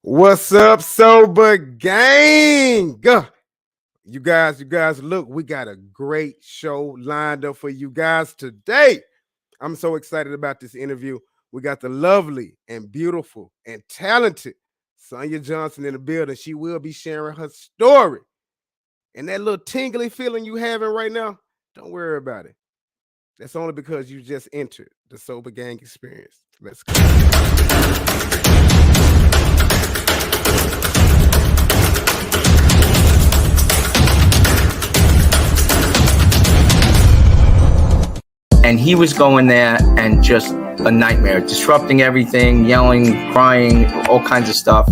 What's up, sober gang? You guys, look, we got a great show lined up for you guys today. I'm so excited about this interview. We got the lovely and beautiful and talented Sonya Johnson in the building. She will be sharing her story. And that little tingly feeling you having right now, don't worry about it. That's only because you just entered the Sober Gang experience. Let's go. And he was going there and just a nightmare, disrupting everything, yelling, crying, all kinds of stuff,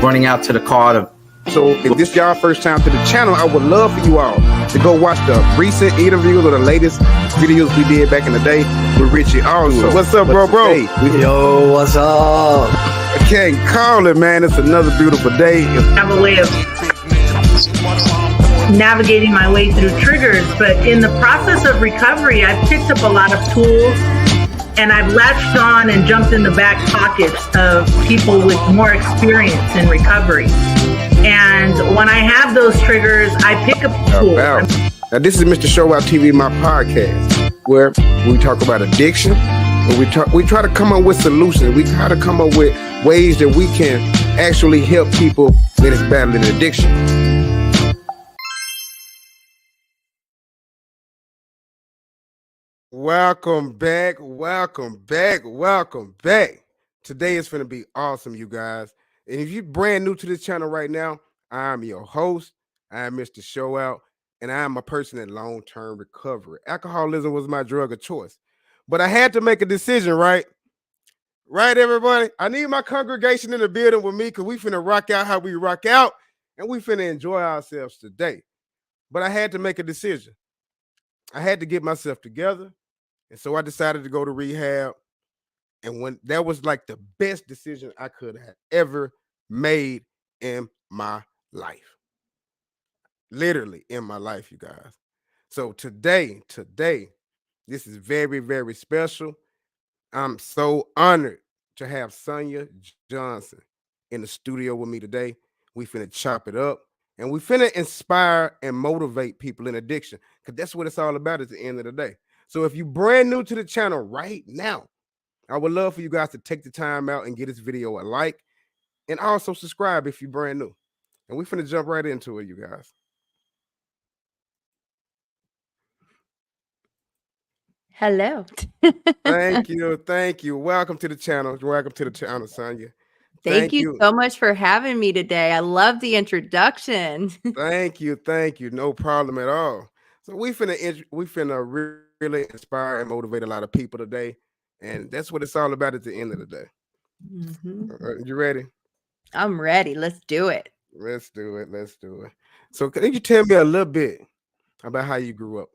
running out to the car. So if this is y'all first time to the channel, I would love for you all to go watch the recent interviews or the latest videos we did back in the day with Richie also. What's up, bro? Yo, what's up? I can't call it, man. It's another beautiful day. I have a way of navigating my way through triggers, but in the process of recovery, I've picked up a lot of tools and I've latched on and jumped in the back pockets of people with more experience in recovery. And when I have those triggers, I pick up tools. Now, this is Mr. Show Out TV, my podcast, where we talk about addiction, and we try to come up with solutions. We try to come up with ways that we can actually help people that is battling addiction. Welcome back. Today is going to be awesome, you guys. And if you're brand new to this channel right now, I'm your host. I'm Mr. Show Out, and I'm a person in long-term recovery. Alcoholism was my drug of choice. But I had to make a decision, right? Right, everybody? I need my congregation in the building with me because we finna rock out how we rock out, and we finna enjoy ourselves today. But I had to make a decision. I had to get myself together. And so I decided to go to rehab. And when that was like the best decision I could have ever made in my life. Literally in my life, you guys. So today, this is very, very special. I'm so honored to have Sonya Johnson in the studio with me today. We finna chop it up. And we finna inspire and motivate people in addiction, because that's what it's all about at the end of the day. So if you're brand new to the channel right now, I would love for you guys to take the time out and give this video a like, and also subscribe if you're brand new. And we're finna jump right into it, you guys. Hello. Thank you. Welcome to the channel. Sonya. Thank you so much for having me today. I love the introduction. Thank you. No problem at all. So we finna really inspire and motivate a lot of people today. And that's what it's all about at the end of the day. You ready? I'm ready. Let's do it. Let's do it. So can you tell me a little bit about how you grew up?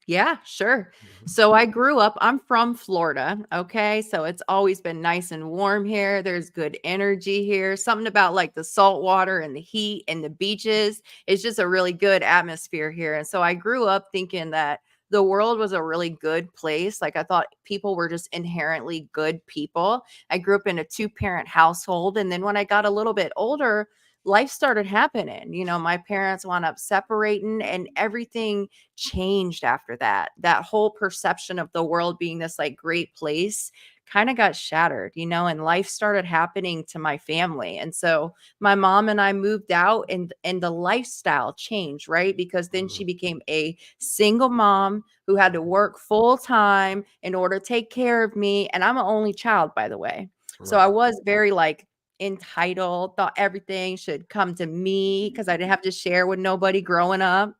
Yeah, sure. So I grew up, I'm from Florida. Okay. So it's always been nice and warm here. There's good energy here. Something about like the salt water and the heat and the beaches. It's just a really good atmosphere here. And so I grew up thinking that the world was a really good place. Like I thought people were just inherently good people. I grew up in a 2-parent household. And then when I got a little bit older, life started happening. My parents wound up separating and everything changed after that. That whole perception of the world being this like great place kind of got shattered, and life started happening to my family. And so my mom and I moved out and the lifestyle changed, right? Because then she became a single mom who had to work full time in order to take care of me. And I'm an only child, by the way. Right. So I was very like entitled, thought everything should come to me because I didn't have to share with nobody growing up.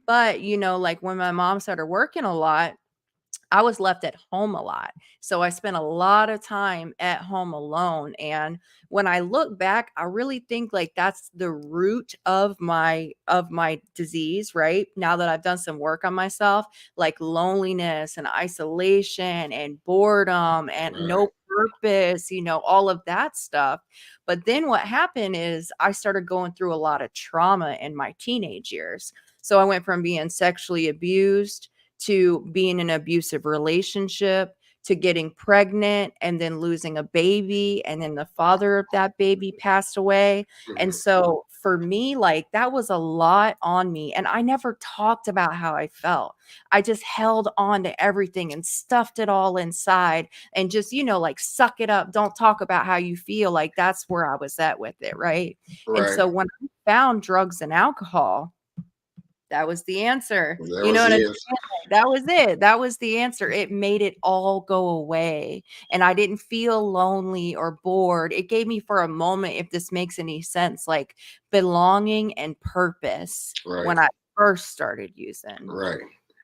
But, like when my mom started working a lot, I was left at home a lot. So I spent a lot of time at home alone. And when I look back, I really think like that's the root of my disease, right? Now that I've done some work on myself, like loneliness and isolation and boredom and no purpose, all of that stuff. But then what happened is I started going through a lot of trauma in my teenage years. So I went from being sexually abused to being in an abusive relationship, to getting pregnant and then losing a baby, and then the father of that baby passed away. And so for me, like, that was a lot on me, and I never talked about how I felt. I just held on to everything and stuffed it all inside and just, like, suck it up, don't talk about how you feel. Like, that's where I was at with it, right? And Right. so when I found drugs and alcohol, that was the answer. That You know was what I'm it. saying? That was it. That was the answer. It made it all go away. And I didn't feel lonely or bored. It gave me for a moment, if this makes any sense, like belonging and purpose Right. when I first started using. Right.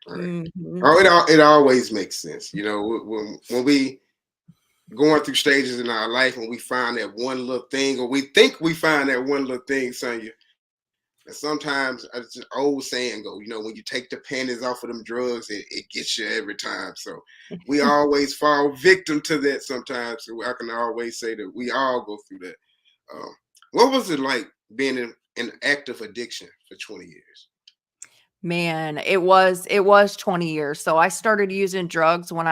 Right. Mhm. Oh, it always makes sense. When we going through stages in our life and we find that one little thing, or we think we find that one little thing, Sonya. And sometimes, it's an old saying go, when you take the panties off of them drugs, it gets you every time. So we always fall victim to that sometimes. So I can always say that we all go through that. What was it like being in active addiction for 20 years? Man, it was 20 years. So I started using drugs when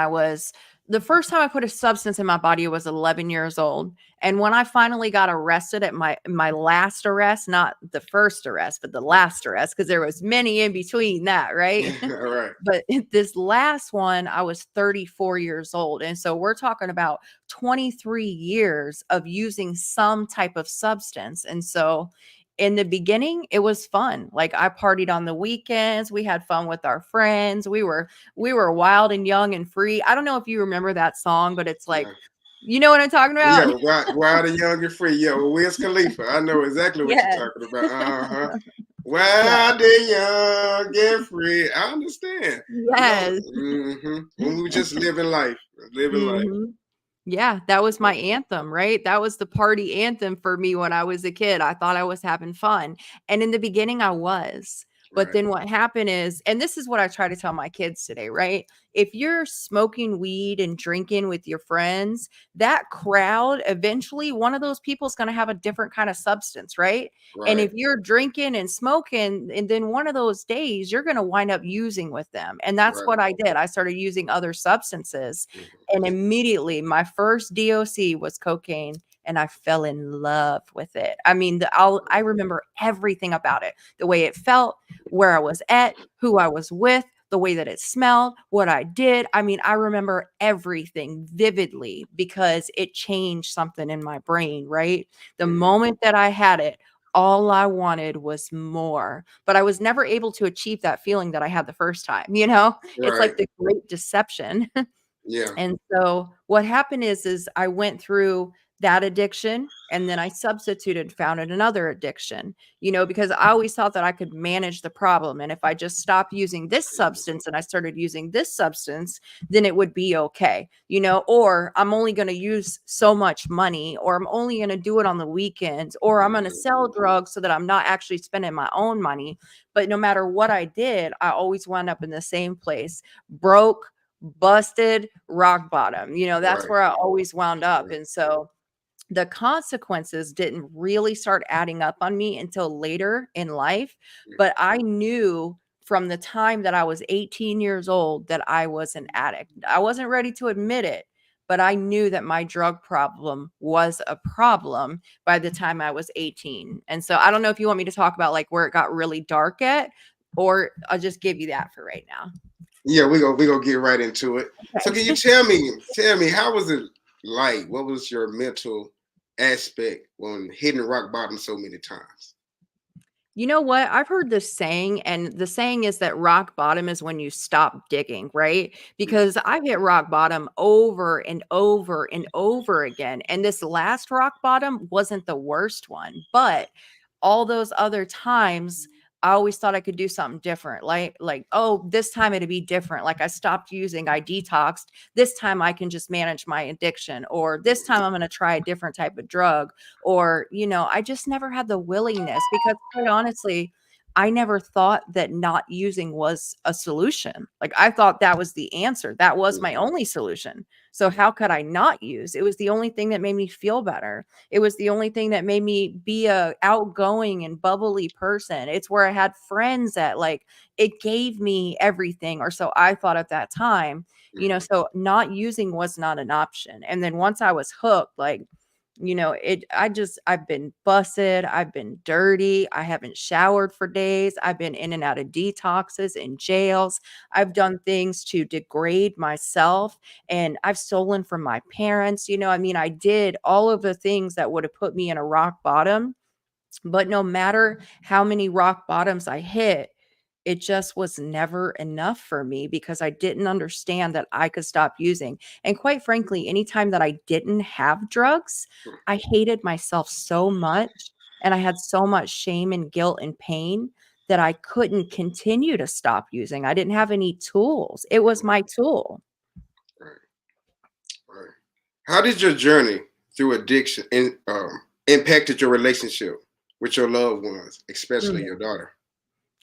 the first time I put a substance in my body was 11 years old. And when I finally got arrested at my last arrest, not the first arrest, but the last arrest, because there was many in between that, right? All right. But this last one, I was 34 years old. And so we're talking about 23 years of using some type of substance. And so in the beginning, it was fun. Like, I partied on the weekends. We had fun with our friends. We were wild and young and free. I don't know if you remember that song, but it's like, Yeah. you know what I'm talking about? Yeah, wild and young and free. Yeah, well, Wiz Khalifa. I know exactly what you're Yes. talking about. Uh-huh. Yeah. Wild and young and free. I understand. Yes. When we were just living life. Living life. Mhm. Yeah, that was my anthem, right? That was the party anthem for me when I was a kid. I thought I was having fun. And in the beginning, I was. But Right. then what happened is, and this is what I try to tell my kids today, right? If you're smoking weed and drinking with your friends, that crowd, eventually one of those people is going to have a different kind of substance, right? And Right. if you're drinking and smoking, and then one of those days you're going to wind up using with them. And that's Right. what I did. I started using other substances. Mhm. And immediately my first DOC was cocaine, and I fell in love with it. I mean, I remember everything about it, the way it felt, where I was at, who I was with, the way that it smelled, what I did. I mean, I remember everything vividly because it changed something in my brain, right? The Mhm. moment that I had it, all I wanted was more, but I was never able to achieve that feeling that I had the first time, you know? It's Right. like the great deception. Yeah. And so what happened is I went through that addiction, and then I substituted, founded another addiction, because I always thought that I could manage the problem. And if I just stopped using this substance and I started using this substance, then it would be okay, or I'm only going to use so much money, or I'm only going to do it on the weekends, or I'm going to sell drugs so that I'm not actually spending my own money. But no matter what I did, I always wound up in the same place, broke, busted, rock bottom. That's Right. where I always wound up. Right. And so the consequences didn't really start adding up on me until later in life. But I knew from the time that I was 18 years old that I was an addict. I wasn't ready to admit it, but I knew that my drug problem was a problem by the time I was 18. And so I don't know if you want me to talk about like where it got really dark at, or I'll just give you that for right now. Yeah, we gonna get right into it. So can you tell me how was it like? What was your mental aspect when hitting rock bottom so many times? You know what? I've heard this saying, and the saying is that rock bottom is when you stop digging, right? Because I've hit rock bottom over and over and over again. And this last rock bottom wasn't the worst one, but all those other times, I always thought I could do something different. Like, oh, this time it'd be different. Like, I stopped using, I detoxed. This time I can just manage my addiction, or this time I'm going to try a different type of drug, or, I just never had the willingness because quite honestly, I never thought that not using was a solution. Like I thought that was the answer. That was my only solution. So how could I not use? It was the only thing that made me feel better. It was the only thing that made me be a outgoing and bubbly person. It's where I had friends that like it gave me everything, or so I thought at that time. So not using was not an option. And then once I was hooked, like I've been busted, I've been dirty, I haven't showered for days, I've been in and out of detoxes and jails. I've done things to degrade myself, and I've stolen from my parents. I did all of the things that would have put me in a rock bottom. But no matter how many rock bottoms I hit, it just was never enough for me because I didn't understand that I could stop using. And quite frankly, anytime that I didn't have drugs, I hated myself so much. And I had so much shame and guilt and pain that I couldn't continue to stop using. I didn't have any tools. It was my tool. Right. Right. How did your journey through addiction impacted your relationship with your loved ones, especially your daughter?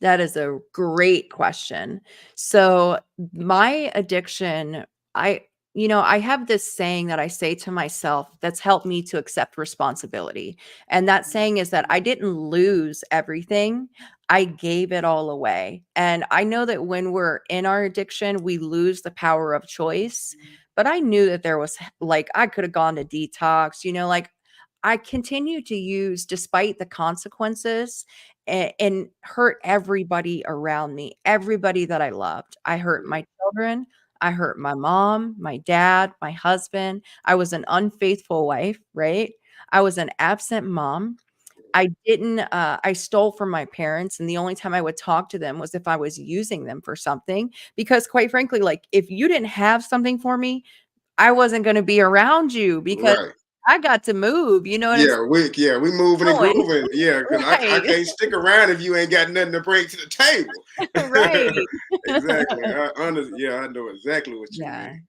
That is a great question. So my addiction, I have this saying that I say to myself that's helped me to accept responsibility. And that saying is that I didn't lose everything. I gave it all away. And I know that when we're in our addiction, we lose the power of choice. But I knew that there was like I could have gone to detox, like I continued to use despite the consequences and hurt everybody around me, everybody that I loved. I hurt my children. I hurt my mom, my dad, my husband. I was an unfaithful wife, right? I was an absent mom. I stole from my parents. And the only time I would talk to them was if I was using them for something. Because quite frankly, like if you didn't have something for me, I wasn't going to be around you because Right. I got to move. You know what I'm We moving and saying? grooving. Yeah, because I Right. can't stick around if you ain't got nothing to bring to the table. Right. Exactly. I know exactly what you Yeah. mean.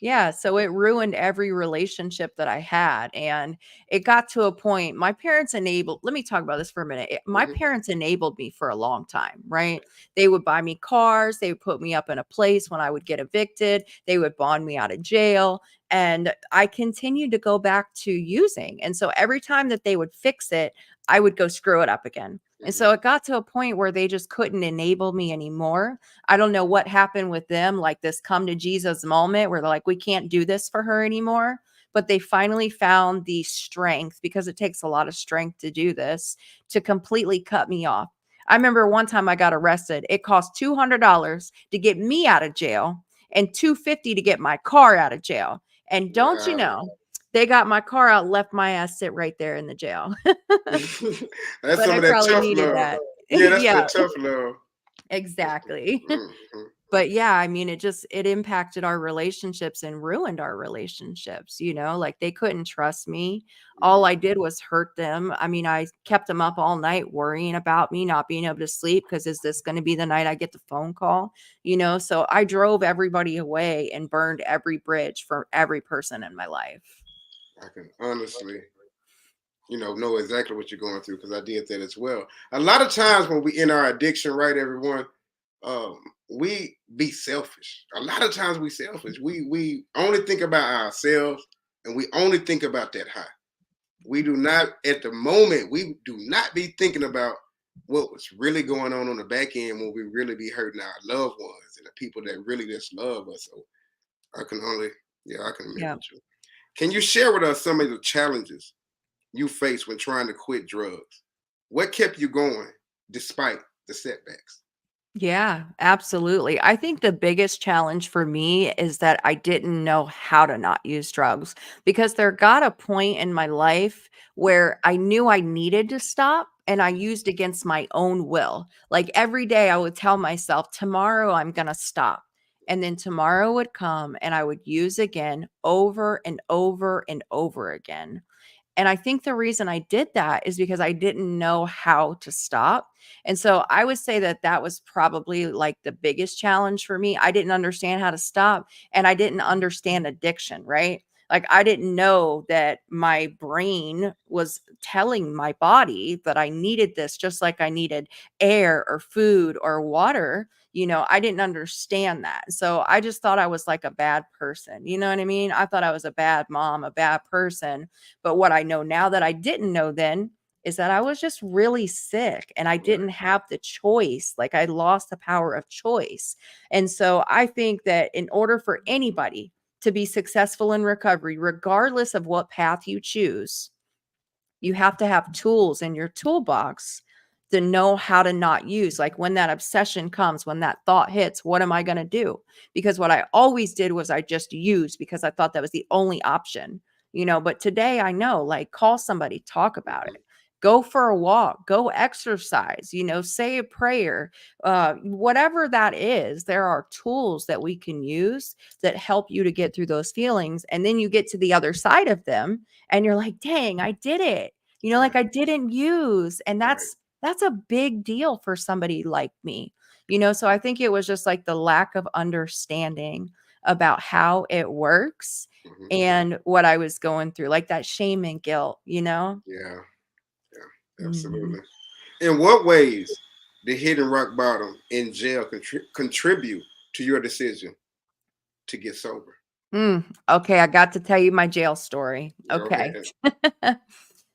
Yeah, so it ruined every relationship that I had, and it got to a point my parents enabled let me talk about this for a minute. My Mhm. parents enabled me for a long time, right? They would buy me cars, they would put me up in a place when I would get evicted, they would bond me out of jail, and I continued to go back to using. And so every time that they would fix it, I would go screw it up again. And Mhm. so it got to a point where they just couldn't enable me anymore. I don't know what happened with them, like this come to Jesus moment where they're like, we can't do this for her anymore. But they finally found the strength, because it takes a lot of strength to do this, to completely cut me off. I remember one time I got arrested. It cost $200 to get me out of jail and $250 to get my car out of jail. And don't you Wow. know, they got my car out, left my ass sit right there in the jail. That's But some I of that probably tough needed love. that. Yeah, that's Yeah, that tough love. exactly. Mhm. But yeah, it impacted our relationships and ruined our relationships, like they couldn't trust me. All Mhm. I did was hurt them. I kept them up all night worrying about me not being able to sleep because is this going to be the night I get the phone call? So I drove everybody away and burned every bridge for every person in my life. I can honestly, know exactly what you're going through because I did that as well. A lot of times when we in our addiction, right, everyone, um, we be selfish. A lot of times we selfish. We only think about ourselves and we only think about that high. We do not at the moment. We do not be thinking about what was really going on the back end when we really be hurting our loved ones and the people that really just love us. So I can only, I can admit Yeah. with you. Can you share with us some of the challenges you faced when trying to quit drugs? What kept you going despite the setbacks? Yeah, absolutely. I think the biggest challenge for me is that I didn't know how to not use drugs, because there got a point in my life where I knew I needed to stop and I used against my own will. Like every day I would tell myself, tomorrow I'm going to stop. And then tomorrow would come and I would use again over and over and over again. And I think the reason I did that is because I didn't know how to stop. And so I would say that that was probably like the biggest challenge for me. I didn't understand how to stop and I didn't understand addiction, right? Like, I didn't know that my brain was telling my body that I needed this, just like I needed air or food or water. I didn't understand that. So I just thought I was like a bad person. You know what I mean? I thought I was a bad mom, a bad person. But what I know now that I didn't know then is that I was just really sick and I didn't have the choice. Like, I lost the power of choice. And so I think that in order for anybody to be successful in recovery, regardless of what path you choose, you have to have tools in your toolbox to know how to not use. Like, when that obsession comes, when that thought hits, what am I going to do? Because what I always did was I just used because I thought that was the only option, but today I know, like, call somebody, talk about it. Go for a walk, go exercise, say a prayer, whatever that is. There are tools that we can use that help you to get through those feelings. And then you get to the other side of them and you're like, dang, I did it. Like, I didn't use. And that's a big deal for somebody like me. So I think it was just like the lack of understanding about how it works and what I was going through, like that shame and guilt. Yeah, Mhm. absolutely. In what ways did hitting rock bottom in jail contribute to your decision to get sober? Okay, I got to tell you my jail story. Go Okay. ahead.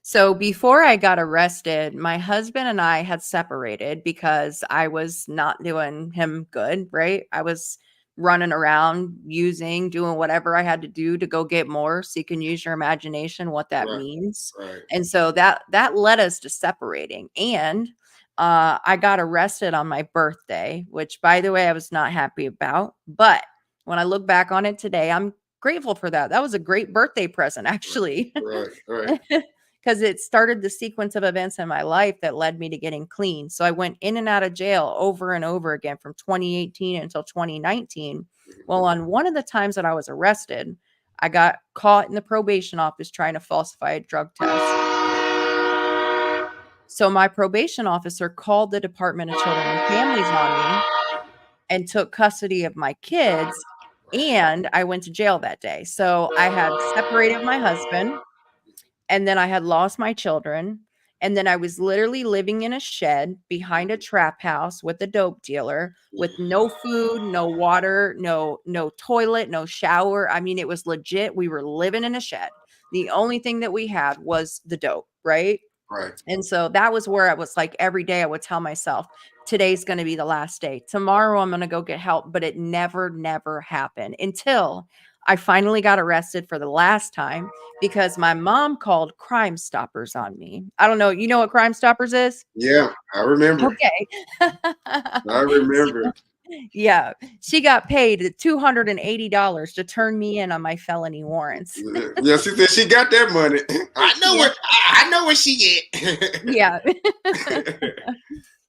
So before I got arrested, my husband and I had separated because I was not doing him good, right? I was running around using, doing whatever I had to do to go get more. So you can use your imagination what that Right, means. right. And so that led us to separating. And I got arrested on my birthday, which, by the way, I was not happy about. But when I look back on it today, I'm grateful for that. That was a great birthday present, actually. Right, right. Because it started the sequence of events in my life that led me to getting clean. So I went in and out of jail over and over again from 2018 until 2019. Well, on one of the times that I was arrested, I got caught in the probation office trying to falsify a drug test. So my probation officer called the Department of Children and Families on me and took custody of my kids. And I went to jail that day. So I had separated my husband, and then I had lost my children, and then I was literally living in a shed behind a trap house with a dope dealer with no food, no water, no toilet, no shower. I mean, it was legit. We were living in a shed. The only thing that we had was the dope, right? Right. And so that was where I was like, every day I would tell myself, today's going to be the last day. Tomorrow I'm going to go get help. But it never happened until I finally got arrested for the last time because my mom called Crime Stoppers on me. I don't know. You know what Crime Stoppers is? Yeah, I remember. Okay. I remember. Yeah. She got paid $280 to turn me in on my felony warrants. Yeah, she said she got that money. I know Yeah. what I know what she get. Yeah. Yeah.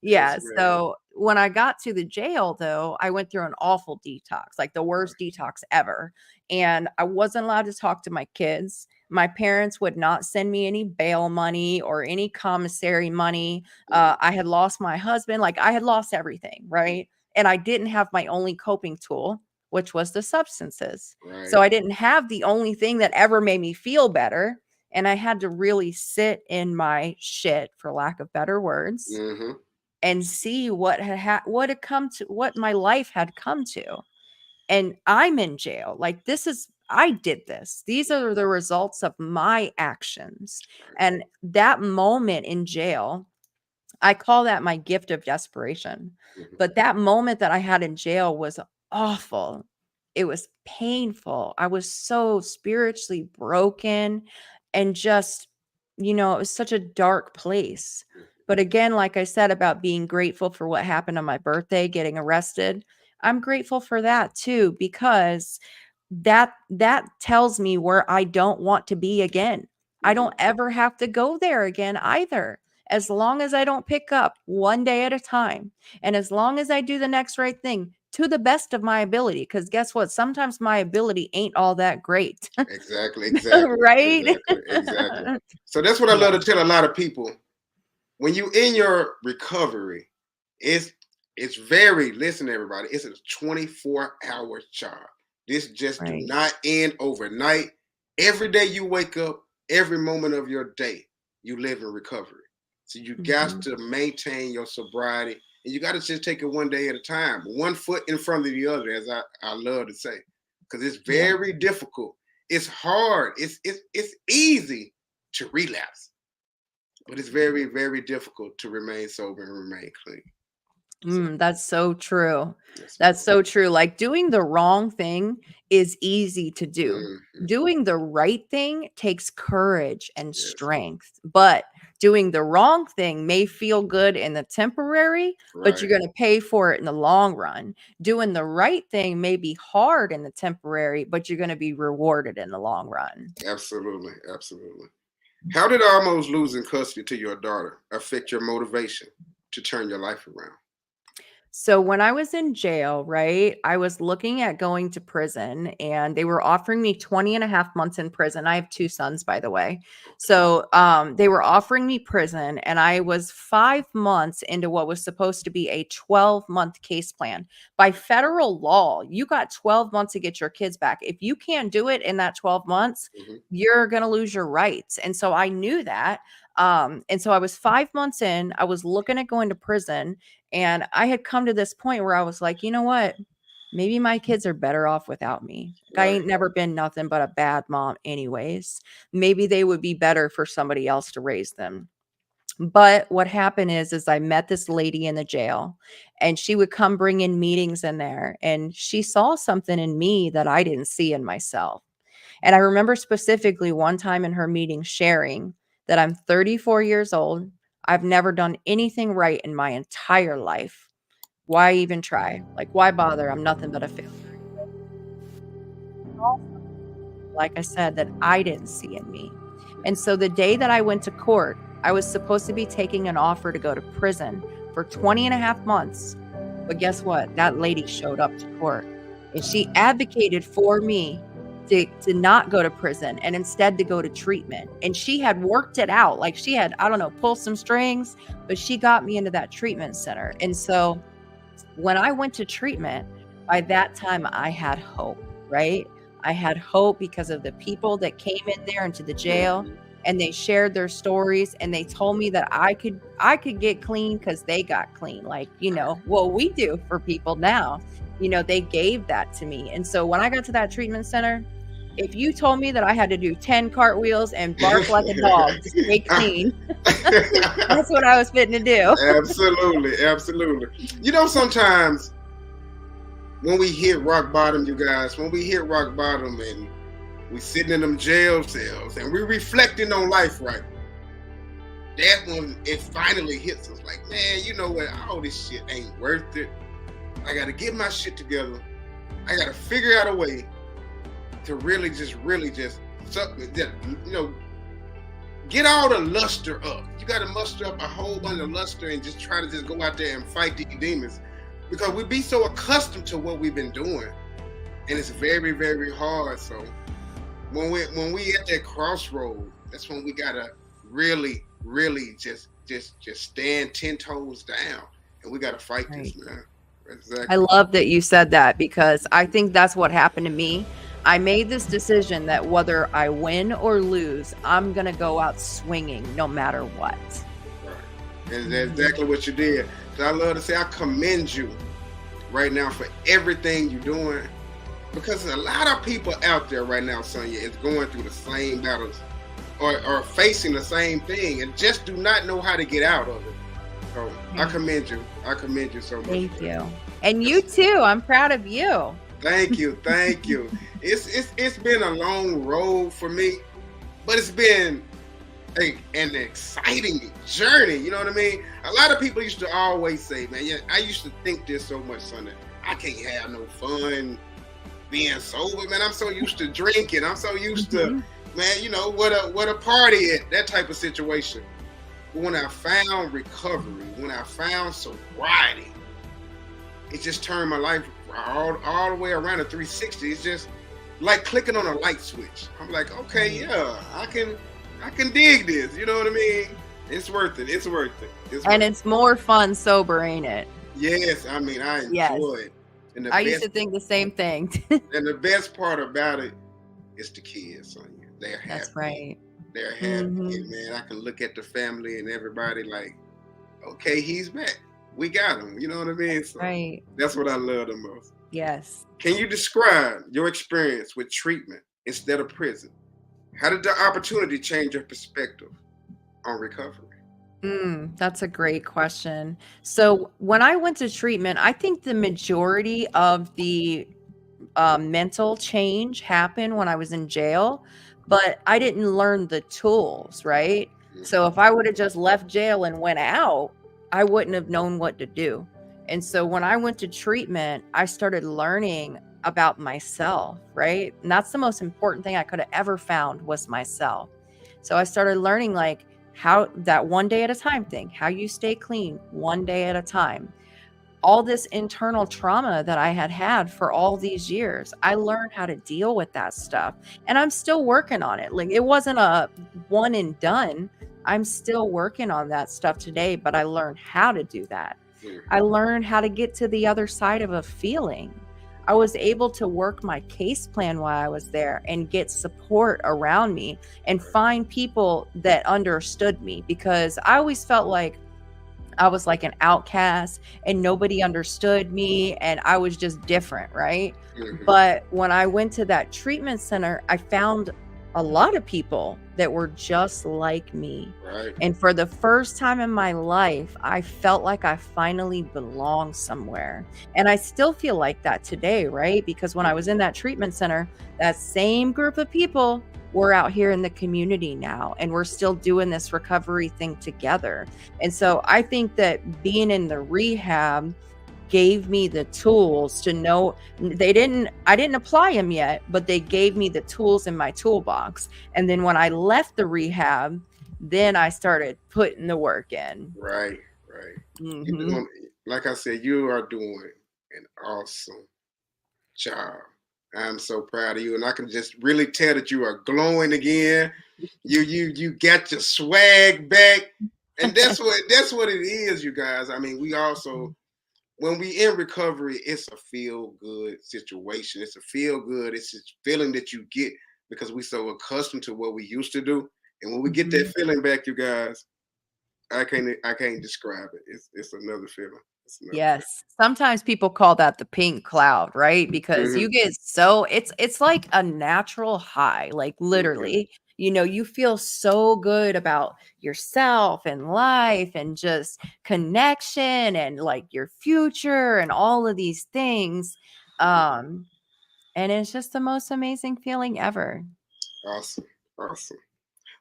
Yes, ma'am. So when I got to the jail, though, I went through an awful detox, like the worst detox ever. And I wasn't allowed to talk to my kids. My parents would not send me any bail money or any commissary money. I had lost my husband. Like, I had lost everything. Right. And I didn't have my only coping tool, which was the substances. Right. So I didn't have the only thing that ever made me feel better. And I had to really sit in my shit, for lack of better words, Mm-hmm. and see what had come to, what my life had come to. And I'm in jail. Like, I did this. These are the results of my actions. And that moment in jail, I call that my gift of desperation. But that moment that I had in jail was awful. It was painful. I was so spiritually broken and just, it was such a dark place. But again, like I said about being grateful for what happened on my birthday, getting arrested, I'm grateful for that too, because that tells me where I don't want to be again. I don't ever have to go there again either. As long as I don't pick up one day at a time, and as long as I do the next right thing to the best of my ability, because guess what? Sometimes my ability ain't all that great. Exactly. Right? Exactly. So that's what I Yeah. love to tell a lot of people. When you in your recovery, it's very, listen everybody, it's a 24-hour job. This just do Right. not end overnight. Every day you wake up, every moment of your day, you live in recovery. So you got to maintain your sobriety, and you got to just take it one day at a time, one foot in front of the other, as I love to say, because it's very difficult. It's hard. It's easy to relapse, but it's very, very difficult to remain sober and remain clean. That's so true. Yes, That's so true. Like doing the wrong thing is easy to do. Doing the right thing takes courage and strength. But doing the wrong thing may feel good in the temporary, but you're going to pay for it in the long run. Doing the right thing may be hard in the temporary, but you're going to be rewarded in the long run. Absolutely. Absolutely. How did almost losing custody to your daughter affect your motivation to turn your life around? So when I was in jail, right, I was looking at going to prison and they were offering me 20 and a half months in prison. I have 2 sons, by the way. So they were offering me prison and I was 5 months into what was supposed to be a 12-month case plan. By federal law, you got 12 months to get your kids back. If you can't do it in that 12 months, you're going to lose your rights. And so I knew that. And so I was 5 months in, I was looking at going to prison. And I had come to this point where I was like, you know what? Maybe my kids are better off without me. I ain't never been nothing but a bad mom anyways. Maybe they would be better for somebody else to raise them. But what happened is I met this lady in the jail and she would come bring in meetings in there and she saw something in me that I didn't see in myself. And I remember specifically one time in her meeting sharing that I'm 34 years old. I've never done anything right in my entire life. Why even try? Like, why bother? I'm nothing but a failure. Like I said, that I didn't see in me. And so the day that I went to court, I was supposed to be taking an offer to go to prison for 20 and a half months. But guess what? That lady showed up to court and she advocated for me to not go to prison and instead to go to treatment. And she had worked it out. Like she had, I don't know, pulled some strings, but she got me into that treatment center. And so when I went to treatment, by that time I had hope, right? I had hope because of the people that came in there into the jail and they shared their stories and they told me that I could get clean because they got clean. Like, you know, what we do for people now, you know, they gave that to me. And so when I got to that treatment center, if you told me that I had to do 10 cartwheels and bark like a dog to stay clean, that's what I was fitting to do. Absolutely. Absolutely. You know, sometimes when we hit rock bottom, you guys, when we hit rock bottom and we sitting in them jail cells and we're reflecting on life, right? That one, it finally hits us like, man, you know what? All this shit ain't worth it. I got to get my shit together. I got to figure out a way to really just, you know, get all the luster up. You got to muster up a whole bunch of luster and just try to just go out there and fight these demons, because we be so accustomed to what we've been doing, and it's very, very hard. So when we at that crossroad, that's when we gotta really just stand 10 toes down, and we gotta fight this, man. Exactly. I love that you said that because I think that's what happened to me. I made this decision that whether I win or lose, I'm going to go out swinging no matter what. Right. And that's exactly what you did. So I love to say I commend you right now for everything you're doing, because a lot of people out there right now, Sonya, is going through the same battles or facing the same thing and just do not know how to get out of it. So I commend you. I commend you so much. Thank you. And you too. I'm proud of you. Thank you. Thank you. It's been a long road for me, but it's been an exciting journey. You know what I mean? A lot of people used to always say, man, yeah, I used to think this so much, Sunday. I can't have no fun being sober, man. I'm so used to drinking. I'm so used to, man, you know, what a party at, that type of situation. But when I found recovery, when I found sobriety, it just turned my life all the way around a 360. It's just like clicking on a light switch. I'm like, okay, yeah, I can dig this. You know what I mean? It's worth it. It's worth it. It's more fun sober, ain't it? Yes, I mean, I enjoy it. And I used to think the same thing. And the best part about it is the kids, Sonya. they're That's happy. right. They're happy, Hmm. and man, I can look at the family and everybody like, okay, he's back. We got him. You know what I mean? So Right. that's what I love the most. Yes. Can you describe your experience with treatment instead of prison? How did the opportunity change your perspective on recovery? That's a great question. So when I went to treatment, I think the majority of the mental change happened when I was in jail, but I didn't learn the tools, right? So Mhm. if I would have just left jail and went out, I wouldn't have known what to do. And so when I went to treatment, I started learning about myself, right? And that's the most important thing I could have ever found was myself. So I started learning like how that one day at a time thing, how you stay clean one day at a time, all this internal trauma that I had had for all these years. I learned how to deal with that stuff, and I'm still working on it. Like, it wasn't a one and done. I'm still working on that stuff today, but I learned how to do that. I Mhm. learned how to get to the other side of a feeling. I was able to work my case plan while I was there and get support around me and find people that understood me, because I always felt like I was like an outcast and nobody understood me and I was just different, right? Mhm. But when I went to that treatment center, I found a lot of people that were just like me. Right. And for the first time in my life, I felt like I finally belonged somewhere. And I still feel like that today, right? Because when I was in that treatment center, that same group of people were out here in the community now, and we're still doing this recovery thing together. And so I think that being in the rehab gave me the tools to know. I didn't apply them yet, but they gave me the tools in my toolbox. And then when I left the rehab, then I started putting the work in. Right. Right. You Hmm. doing, like I said, you are doing an awesome job. I'm so proud of you, and I can just really tell that you are glowing again. You got your swag back, and that's what it is, you guys. I mean, we also, when we in recovery, it's a feel good situation. It's a feel good. It's a feeling that you get because we so accustomed to what we used to do, and when we get that Hmm. feeling back, you guys, I can't describe it. It's another feeling. It's another Yes. Sometimes people call that the pink cloud, right? Because feeling. you get so it's like a natural high, like Hmm. literally, you feel so good about yourself and life and just connection and like your future and all of these things. Hmm. Um and it's just the most amazing feeling ever. Awesome, awesome.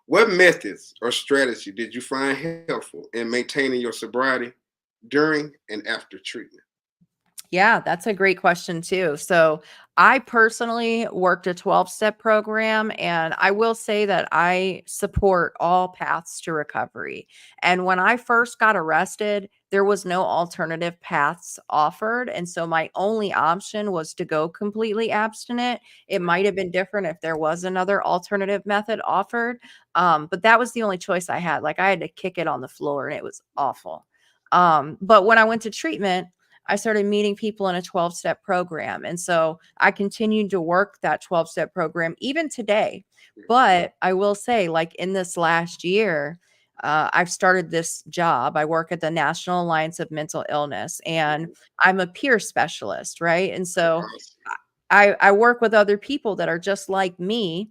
What methods or strategy did you find helpful in maintaining your sobriety during and after treatment? Yeah, that's a great question too. So, I personally worked a 12-step program, and I will say that I support all paths to recovery. And when I first got arrested, there was no alternative paths offered. And so, my only option was to go completely abstinent. It might have been different if there was another alternative method offered. But that was the only choice I had. Like, I had to kick it on the floor, and it was awful. But when I went to treatment, I started meeting people in a 12-step program. And so I continued to work that 12-step program even today. But I will say, like in this last year, I've started this job. I work at the National Alliance of Mental Illness, and I'm a peer specialist, right? And so Awesome. I work with other people that are just like me,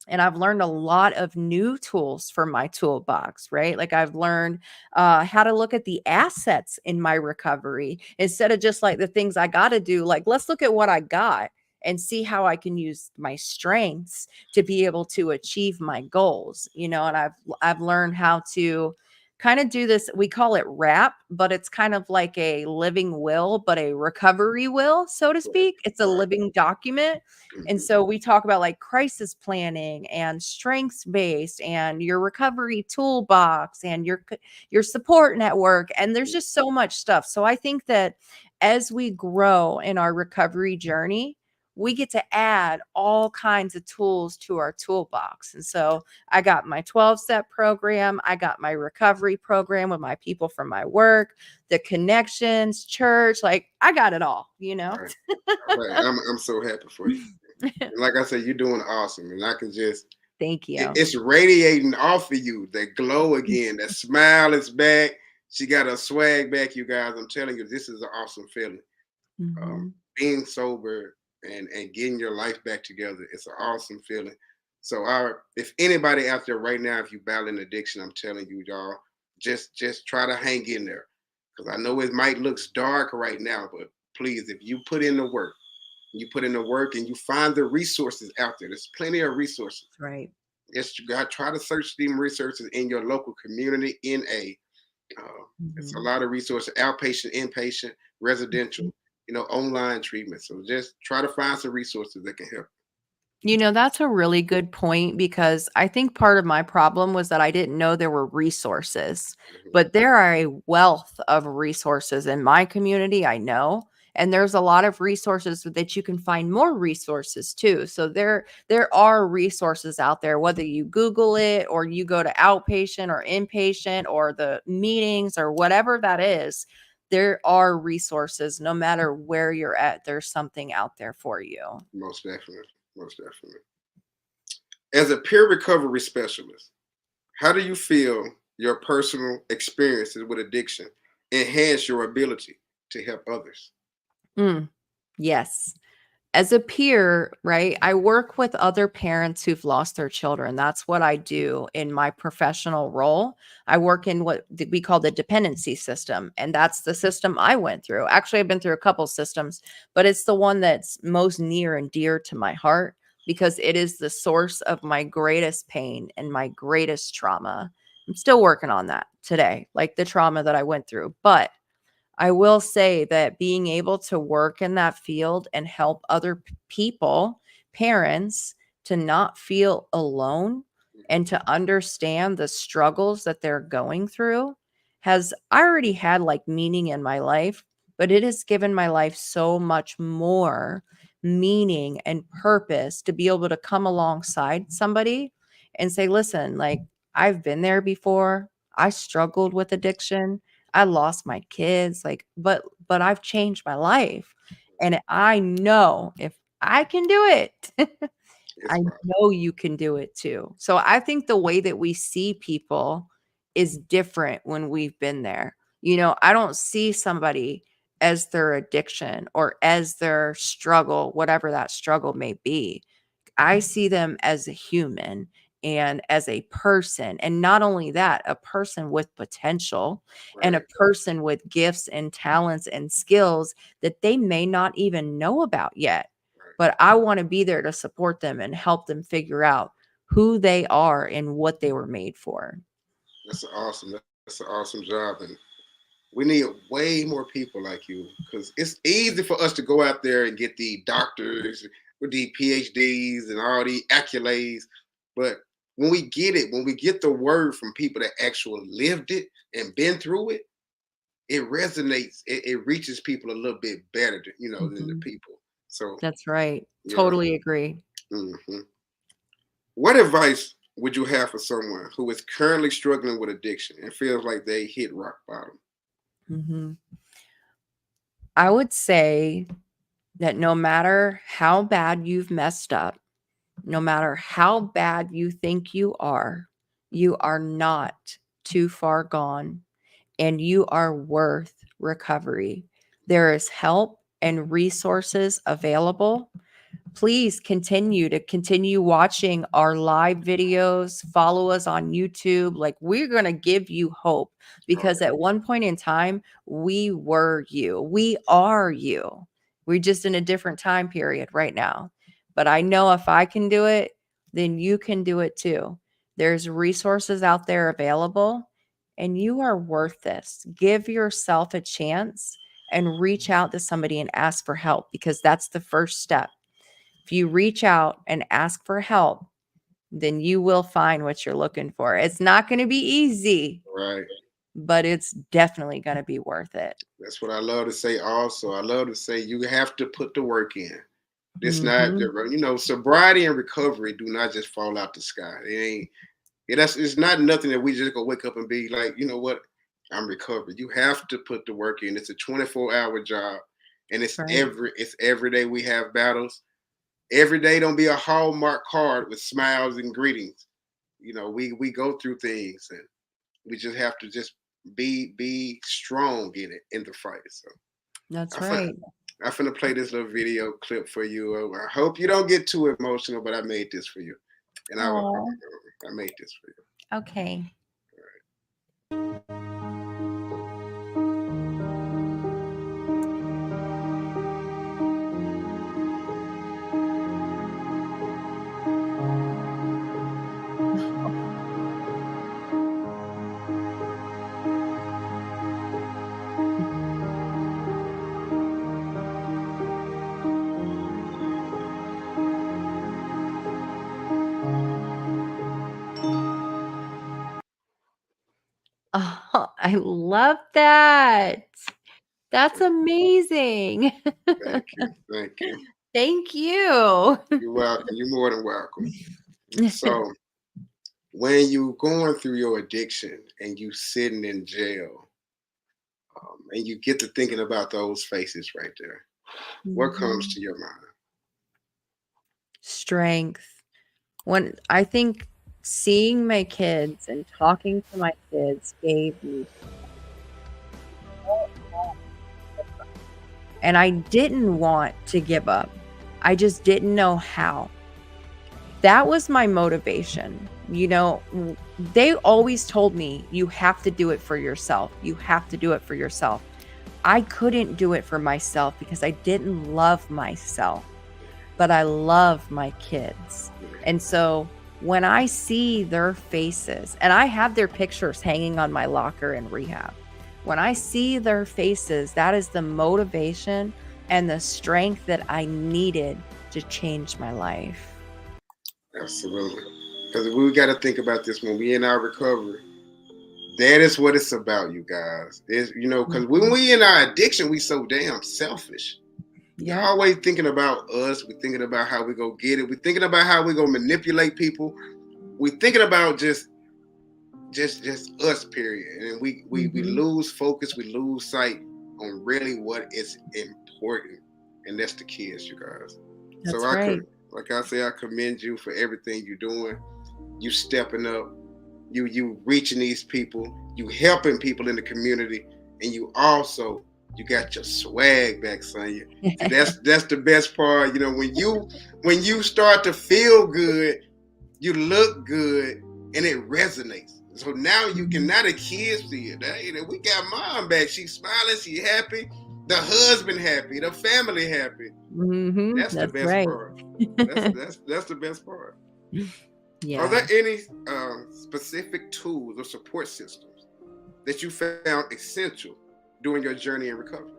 and I've learned a lot of new tools for my toolbox, right? Like I've learned how to look at the assets in my recovery instead of just like the things I got to do. Like, let's look at what I got and see how I can use my strengths to be able to achieve my goals, and I've learned how to kind of do this. We call it RAP, but it's kind of like a living will, but a recovery will, so to Right. speak. It's a Right. living document. And Mhm. so we talk about like crisis planning and strengths based and your recovery toolbox and your support network, and there's just so much stuff. So I think that as we grow in our recovery journey, we get to add all kinds of tools to our toolbox. And so I got my 12-step program, I got my recovery program with my people from my work, the connections, church, like I got it all. Right. Right. I'm so happy for you. And like I said, you're doing awesome. And I can just Thank you. It's radiating off of you. That glow again. That smile is back. She got her swag back, you guys. I'm telling you, this is an awesome feeling. Mhm. Being sober and getting your life back together, it's an awesome feeling. So if anybody out there right now, if you battling addiction, I'm telling you, y'all, just try to hang in there. Because I know it might look dark right now, but please, if you put in the work, and you find the resources out there, there's plenty of resources. That's right. Yes, you got to try to search them resources in your local community. It's a Mhm. lot of resources: outpatient, inpatient, residential. Online treatment. So just try to find some resources that can help. That's a really good point because I think part of my problem was that I didn't know there were resources, Mhm. but there are a wealth of resources in my community, I know. And there's a lot of resources that you can find more resources too. So there are resources out there, whether you Google it or you go to outpatient or inpatient or the meetings or whatever that is. There are resources no matter where you're at. There's something out there for you. Most definitely. Most definitely. As a peer recovery specialist, how do you feel your personal experiences with addiction enhance your ability to help others? Mm, yes. As a peer, right, I work with other parents who've lost their children. That's what I do in my professional role. I work in what we call the dependency system, and that's the system I went through. Actually, I've been through a couple systems, but it's the one that's most near and dear to my heart because it is the source of my greatest pain and my greatest trauma. I'm still working on that today, like the trauma that I went through. But I will say that being able to work in that field and help other people, parents, to not feel alone and to understand the struggles that they're going through has I already had like meaning in my life, but it has given my life so much more meaning and purpose to be able to come alongside somebody and say, listen, like I've been there before. I struggled with addiction. I lost my kids, like, but I've changed my life. And I know if I can do it, It's I right. know you can do it too. So I think the way that we see people is different when we've been there. I don't see somebody as their addiction or as their struggle, whatever that struggle may be. I see them as a human and as a person. And not only that, a person with potential and a Right. person with gifts and talents and skills that they may not even know about yet. Right. But I want to be there to support them and help them figure out who they are and what they were made for. That's awesome. That's an awesome job. And we need way more people like you because it's easy for us to go out there and get the doctors with the PhDs and all the accolades. But when we get the word from people that actually lived it and been through it, it resonates. It reaches people a little bit better, than the Mhm. people. So That's right. yeah. Totally agree. hmm What advice would you have for someone who is currently struggling with addiction and feels like they hit rock bottom? Mhm. I would say that no matter how bad you've messed up, no matter how bad you think you are not too far gone and you are worth recovery. There is help and resources available. Please continue watching our live videos, follow us on YouTube. Like we're going to give you hope because Okay. at one point in time we were you. We are you. We're just in a different time period right now. But I know if I can do it, then you can do it too. There's resources out there available and you are worth this. Give yourself a chance and reach out to somebody and ask for help because that's the first step. If you reach out and ask for help, then you will find what you're looking for. It's not going to be easy, Right. but it's definitely going to be worth it. That's what I love to say also. I love to say you have to put the work in. It's not, Mhm. sobriety and recovery do not just fall out the sky. It ain't, it's not nothing that we just go wake up and be like, you know what, I'm recovered. You have to put the work in. It's a 24-hour job and Right. it's every day we have battles. every day don't be a Hallmark card with smiles and greetings. We go through things, and we just have to just be strong in the fight. So That's I fin- right. I'm finna play this little video clip for you. I hope you don't get too emotional, but I made this for you, and Oh, I made this for you. okay. Oh, I love that. That's amazing. Thank you, thank you. Thank you. You're welcome. You're more than welcome. So when you going through your addiction and you sitting in jail, and you get to thinking about those faces right there, what comes Mhm. to your mind? Strength. When I think seeing my kids and talking to my kids gave me and I didn't want to give up. I just didn't know how. That was my motivation. They always told me, you have to do it for yourself. You have to do it for yourself. I couldn't do it for myself because I didn't love myself, but I love my kids. And so when I see their faces, and I have their pictures hanging on my locker in rehab, when I see their faces, that is the motivation and the strength that I needed to change my life. Absolutely. Because we got to think about this when we in our recovery. That is what it's about, you guys. Is because when we in our addiction, we so damn selfish. We're Yep. always thinking about us. We're thinking about how we go get it. We're thinking about how we go manipulate people. We're thinking about just us, period. And we lose focus. We lose sight on really what is important, and that's the kids, you guys. So That's right. like I say, I commend you for everything you're doing. You stepping up. You reaching these people. You helping people in the community, and you got your swag back, Sonya. See, that's the best part. When you start to feel good, you look good, and it resonates. So now now the kids see it. We got mom back. She's smiling. She happy. The husband happy. The family happy. That's the That's best right. part. That's the best part. Are Yeah. there any specific tools or support systems that you found essential during your journey in recovery?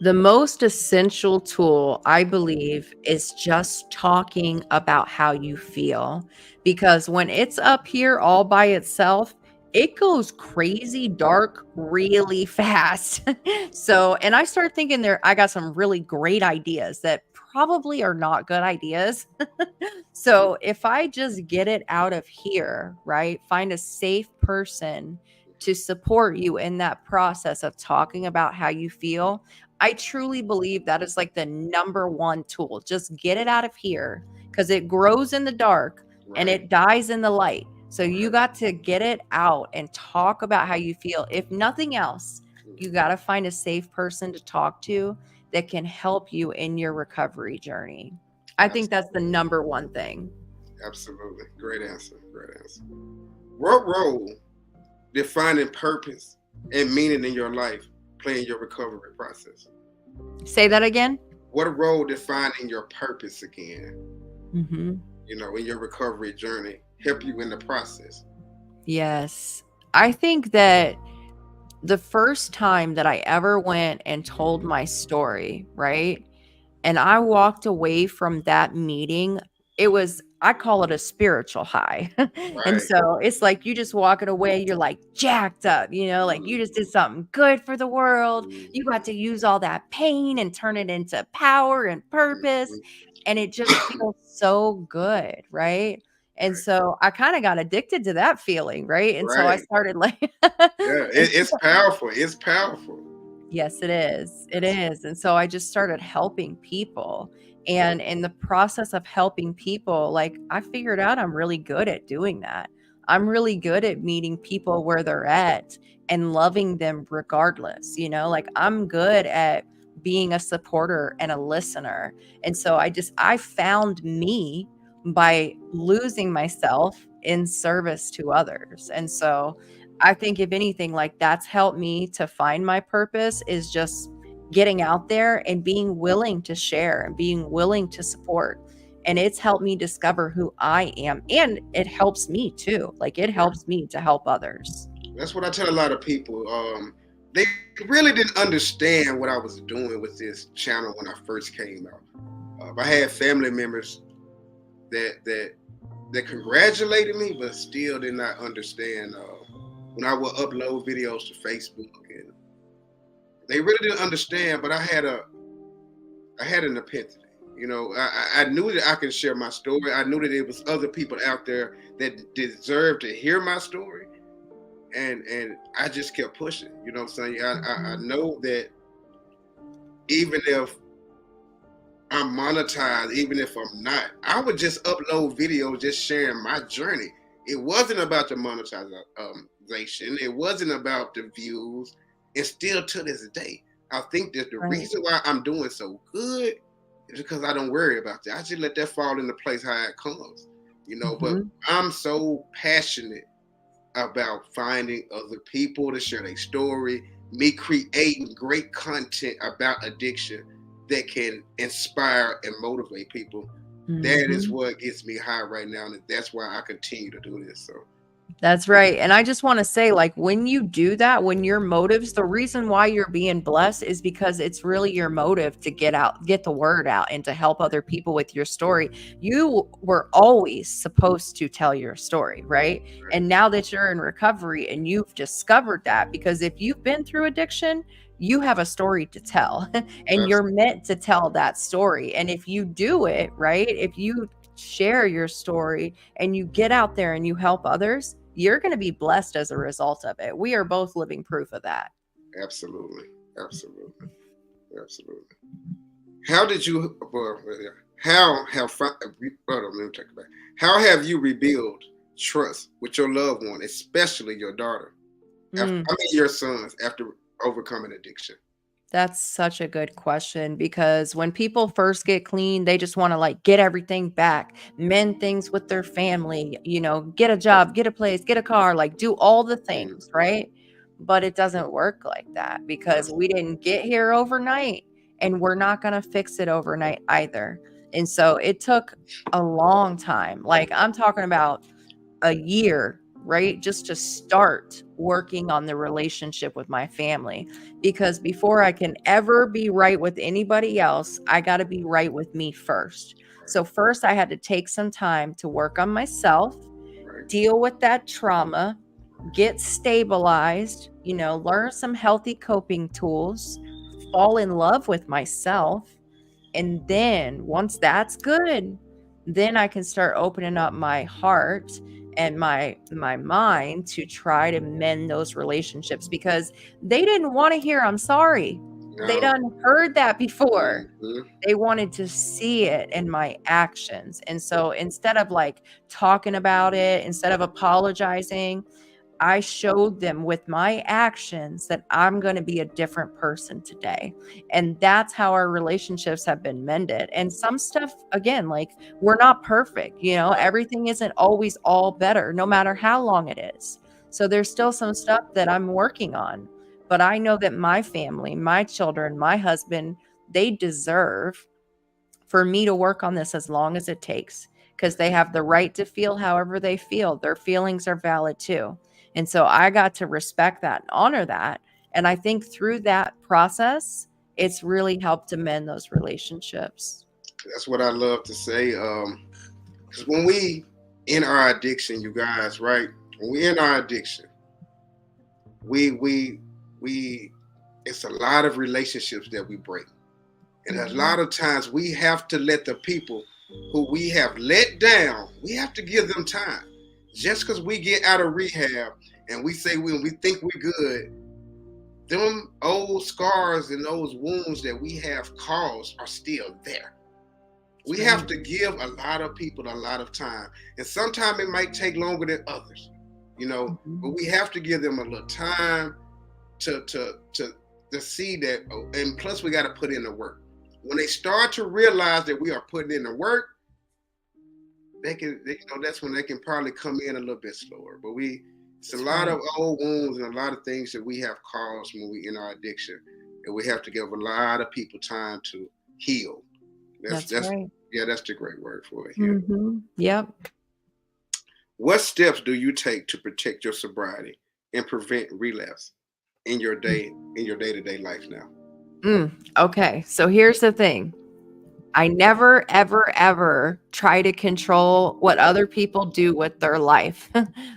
The most essential tool, I believe, is just talking about how you feel. Because when it's up here all by itself, it goes crazy dark really fast. And I start thinking I got some really great ideas that probably are not good ideas. So if I just get it out of here, right? Find a safe person to support you in that process of talking about how you feel. I truly believe that is like the number one tool. Just get it out of here because it grows in the dark and Right. it dies in the light. So you got to get it out and talk about how you feel. If nothing else, you got to find a safe person to talk to that can help you in your recovery journey. I think that's the number one thing. Absolutely. Great answer. Great answer. What role did finding purpose and meaning in your life play in your recovery process? Say that again. What role did finding your purpose again, Mm-hmm. in your recovery journey help you in the process? Yes. I think that the first time that I ever went and told my story, right? And I walked away from that meeting. I call it a spiritual high. And Right. so it's like you just walking away, you're like jacked up, like you just did something good for the world. You got to use all that pain and turn it into power and purpose. And it just feels so good, right? And Right. so I kind of got addicted to that feeling, right? And so I Right. started like, Yeah. and It's powerful. It's powerful. yes, it is. It Yes. is. And so I just started helping people. And in the process of helping people, like I figured out I'm really good at doing that. I'm really good at meeting people where they're at and loving them regardless, like I'm good at being a supporter and a listener. And so I found me by losing myself in service to others. And so I think if anything, like that's helped me to find my purpose, is just getting out there and being willing to share and being willing to support. And it's helped me discover who I am. And it helps me too. Like it helps me to help others. That's what I tell a lot of people. They really didn't understand what I was doing with this channel when I first came out. I had family members that congratulated me, but still did not understand when I would upload videos to Facebook, and they really didn't understand. But I had an epiphany. I knew that I could share my story. I knew that there was other people out there that deserved to hear my story, and I just kept pushing. You know what I'm saying? I know that even if I'm monetized, even if I'm not, I would just upload videos just sharing my journey. It wasn't about the monetization. It wasn't about the views. And still to this day, I think that the reason why I'm doing so good is because I don't worry about that. I just let that fall into place how it comes, But I'm so passionate about finding other people to share their story, me creating great content about addiction that can inspire and motivate people. That is what gets me high right now, and that's why I continue to do this. So that's right. And I just want to say, like, when you do that, when your motives, the reason why you're being blessed is because it's really your motive to get the word out and to help other people with your story. You were always supposed to tell your story, right? And now that you're in recovery and you've discovered that, because if you've been through addiction, you have a story to tell and you're meant to tell that story. And if you do it, right, if you share your story and you get out there and you help others, you're going to be blessed as a result of it. We are both living proof of that. Absolutely. How did you, how have you rebuilt trust with your loved one, especially your daughter, your sons, after overcoming addiction? That's such a good question, because when people first get clean, they just want to like get everything back, mend things with their family, get a job, get a place, get a car, like do all the things, right? But it doesn't work like that, because we didn't get here overnight and we're not going to fix it overnight either. And so it took a long time. Like I'm talking about a year, right? Just to start working on the relationship with my family. Because before I can ever be right with anybody else, I got to be right with me first. So first I had to take some time to work on myself, deal with that trauma, get stabilized, learn some healthy coping tools, fall in love with myself. And then once that's good, then I can start opening up my heart and my mind to try to mend those relationships, because they didn't want to hear I'm sorry. No. They done heard that before. They wanted to see it in my actions. And so instead of like talking about it, instead of apologizing, I showed them with my actions that I'm going to be a different person today. And that's how our relationships have been mended. And some stuff, again, like we're not perfect, everything isn't always all better, no matter how long it is. So there's still some stuff that I'm working on, but I know that my family, my children, my husband, they deserve for me to work on this as long as it takes, because they have the right to feel however they feel. Their feelings are valid too. And so I got to respect that and honor that. And I think through that process, it's really helped to mend those relationships. That's what I love to say. Because when we in our addiction, you guys, right? When we in our addiction, we it's a lot of relationships that we break. And a lot of times we have to let the people who we have let down, we have to give them time. Just because we get out of rehab and we say we think we're good, them old scars and those wounds that we have caused are still there. We have to give a lot of people a lot of time, and sometimes it might take longer than others, you know. But we have to give them a little time to see that. And plus, we got to put in the work. When they start to realize that we are putting in the work, that's when they can probably come in a little bit slower. But it's a lot of old wounds and a lot of things that we have caused when we in our addiction, and we have to give a lot of people time to heal. That's right. Yeah, that's the great word for it. Yep. What steps do you take to protect your sobriety and prevent relapse in your day-to-day life now? Okay, so here's the thing. I never, ever, ever try to control what other people do with their life.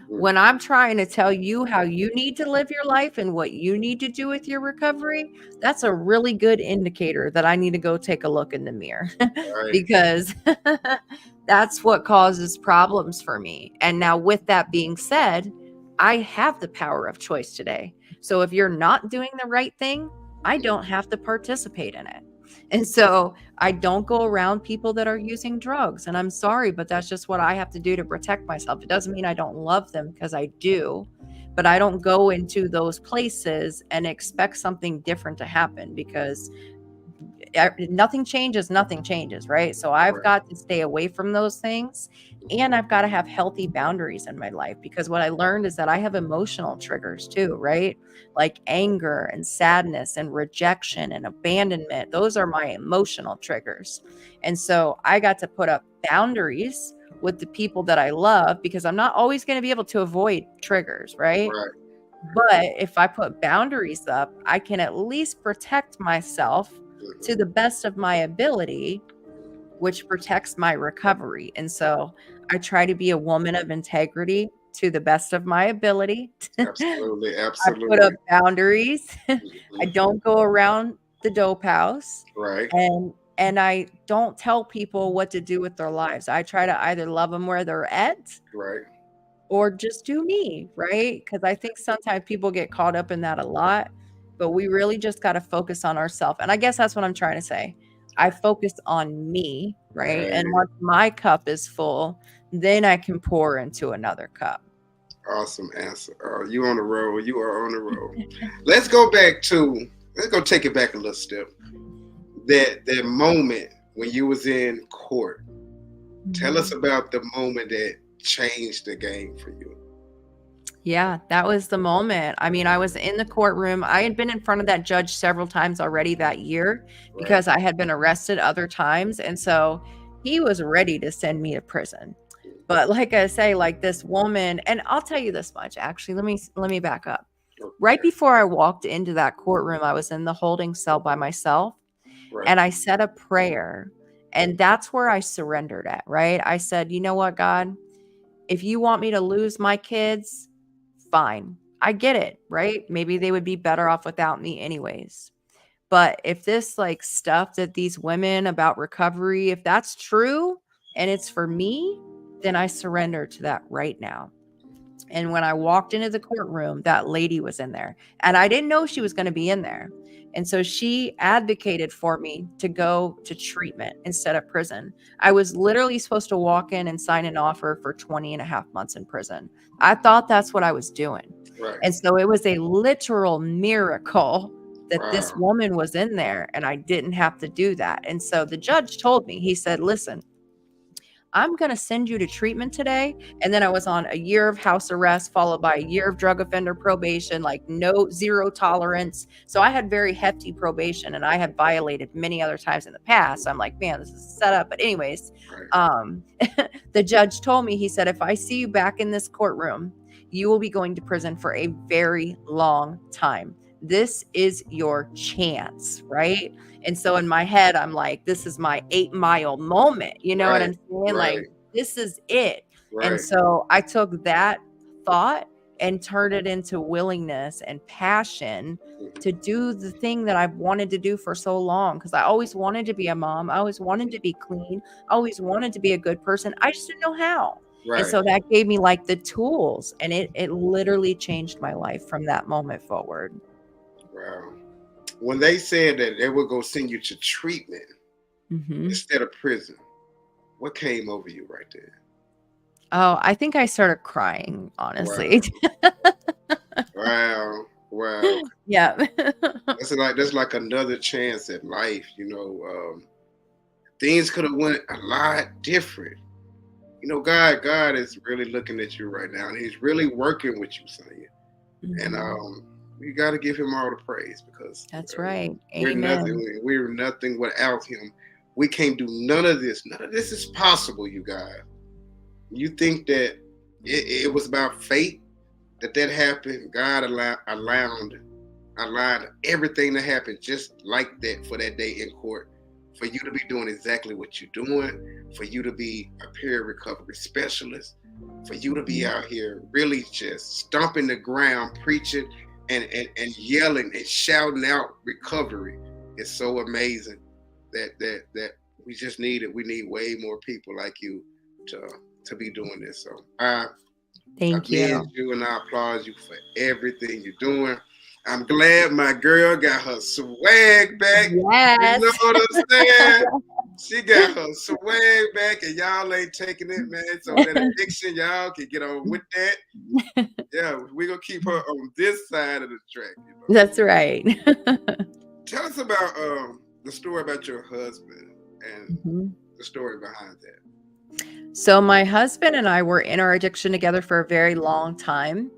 When I'm trying to tell you how you need to live your life and what you need to do with your recovery, that's a really good indicator that I need to go take a look in the mirror because that's what causes problems for me. And now with that being said, I have the power of choice today. So if you're not doing the right thing, I don't have to participate in it. And so I don't go around people that are using drugs. And I'm sorry, but that's just what I have to do to protect myself. It doesn't mean I don't love them, because I do, but I don't go into those places and expect something different to happen, because nothing changes, right? So I've got to stay away from those things, and I've got to have healthy boundaries in my life, because what I learned is that I have emotional triggers too, right? Like anger and sadness and rejection and abandonment. Those are my emotional triggers. And so I got to put up boundaries with the people that I love, because I'm not always going to be able to avoid triggers, right? But if I put boundaries up, I can at least protect myself to the best of my ability, which protects my recovery. And so I try to be a woman of integrity to the best of my ability. Absolutely. I put up boundaries. I don't go around the dope house. And I don't tell people what to do with their lives. I try to either love them where they're at, or just do me, right? Because I think sometimes people get caught up in that a lot, but we really just got to focus on ourselves. And I guess that's what I'm trying to say. I focus on me, right? And once my cup is full, then I can pour into another cup. Awesome answer. You on the road. You are on the road. Let's go take it back a little step. That moment when you was in court. Tell us about the moment that changed the game for you. Yeah, that was the moment. I mean, I was in the courtroom. I had been in front of that judge several times already that year because I had been arrested other times. And so he was ready to send me to prison. But like I say, like this woman, and I'll tell you this much, actually, let me back up. Right before I walked into that courtroom, I was in the holding cell by myself, and I said a prayer, and that's where I surrendered at, right? I said, you know what, God, if you want me to lose my kids, fine. I get it, right? Maybe they would be better off without me anyways. But if this like stuff that these women about recovery, if that's true and it's for me, then I surrender to that right now. And when I walked into the courtroom, that lady was in there, and I didn't know she was going to be in there. And so she advocated for me to go to treatment instead of prison. I was literally supposed to walk in and sign an offer for 20 and a half months in prison. I thought that's what I was doing. And so it was a literal miracle that this woman was in there and I didn't have to do that. And so the judge told me, he said, listen, I'm going to send you to treatment today. And then I was on a year of house arrest, followed by a year of drug offender probation, like zero tolerance. So I had very hefty probation, and I had violated many other times in the past. So I'm like, man, this is a setup. But anyways, the judge told me, he said, if I see you back in this courtroom, you will be going to prison for a very long time. This is your chance, right? And so in my head, I'm like, this is my 8 Mile moment. You know what I'm saying? Like, this is it. And so I took that thought and turned it into willingness and passion to do the thing that I've wanted to do for so long. Because I always wanted to be a mom. I always wanted to be clean. I always wanted to be a good person. I just didn't know how. And so that gave me like the tools, and it literally changed my life from that moment forward. Wow. When they said that they were going to send you to treatment instead of prison, What came over you right there? Oh, I think I started crying, honestly. Wow. Wow. Yeah. That's like another chance at life. Things could have went a lot different. God is really looking at you right now, and He's really working with you, Sonya. And Mhm. you got to give Him all the praise because That's right. we're nothing. Amen. We're nothing without Him. We can't do none of this. None of this is possible, you guys. You think that it was about fate that happened? God allowed everything to happen just like that for that day in court, for you to be doing exactly what you're doing, for you to be a peer recovery specialist, for you to be out here really just stomping the ground, preaching and yelling and shouting out recovery. It's so amazing that we just need it. We need way more people like you to be doing this. So I Thank commend you. you and I applaud you for everything you're doing. I'm glad my girl got her swag back. You know Yes. what I'm saying? She got her swag back, and y'all ain't taking it, man. So that addiction, y'all can get on with that. Yeah, we're gonna keep her on this side of the track. That's right. Tell us about the story about your husband and Mhm. the story behind that. So my husband and I were in our addiction together for a very long time.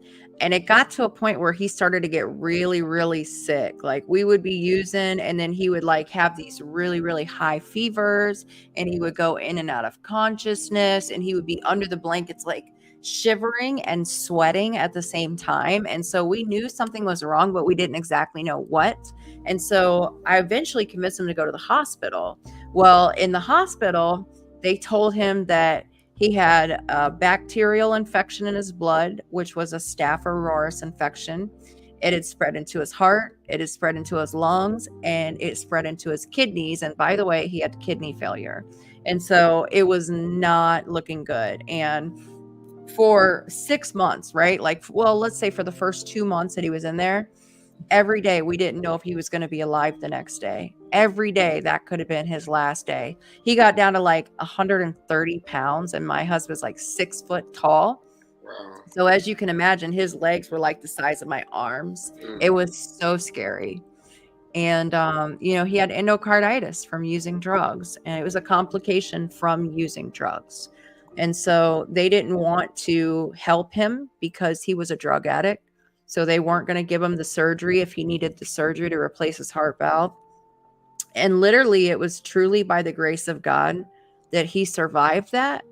And it got to a point where he started to get really, really sick. Like we would be using, and then he would like have these really, really high fevers, and he would go in and out of consciousness, and he would be under the blankets, like shivering and sweating at the same time. And so we knew something was wrong, but we didn't exactly know what. And so I eventually convinced him to go to the hospital. Well, in the hospital, they told him that he had a bacterial infection in his blood, which was a Staph aureus infection. It had spread into his heart, it had spread into his lungs, and it spread into his kidneys. And by the way, he had kidney failure. And so it was not looking good. And for 6 months, right? Like, well, let's say for the first 2 months that he was in there, every day we didn't know if he was going to be alive the next day. Every day that could have been his last day. He got down to like 130 pounds, and my husband's like 6 foot tall. Wow. So as you can imagine, his legs were like the size of my arms. It was so scary. And he had endocarditis from using drugs, and it was a complication from using drugs. And so they didn't want to help him because he was a drug addict. So they weren't going to give him the surgery if he needed the surgery to replace his heart valve. And literally, it was truly by the grace of God that he survived that.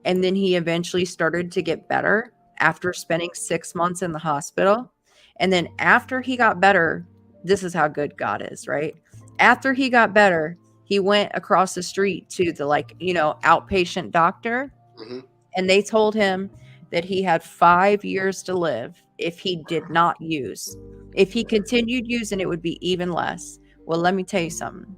And then he eventually started to get better after spending 6 months in the hospital. And then after he got better, this is how good God is, right? After he got better, he went across the street to the outpatient doctor. Mm-hmm. And they told him that he had 5 years to live if he did not use. If he continued using, it would be even less. Well, let me tell you something.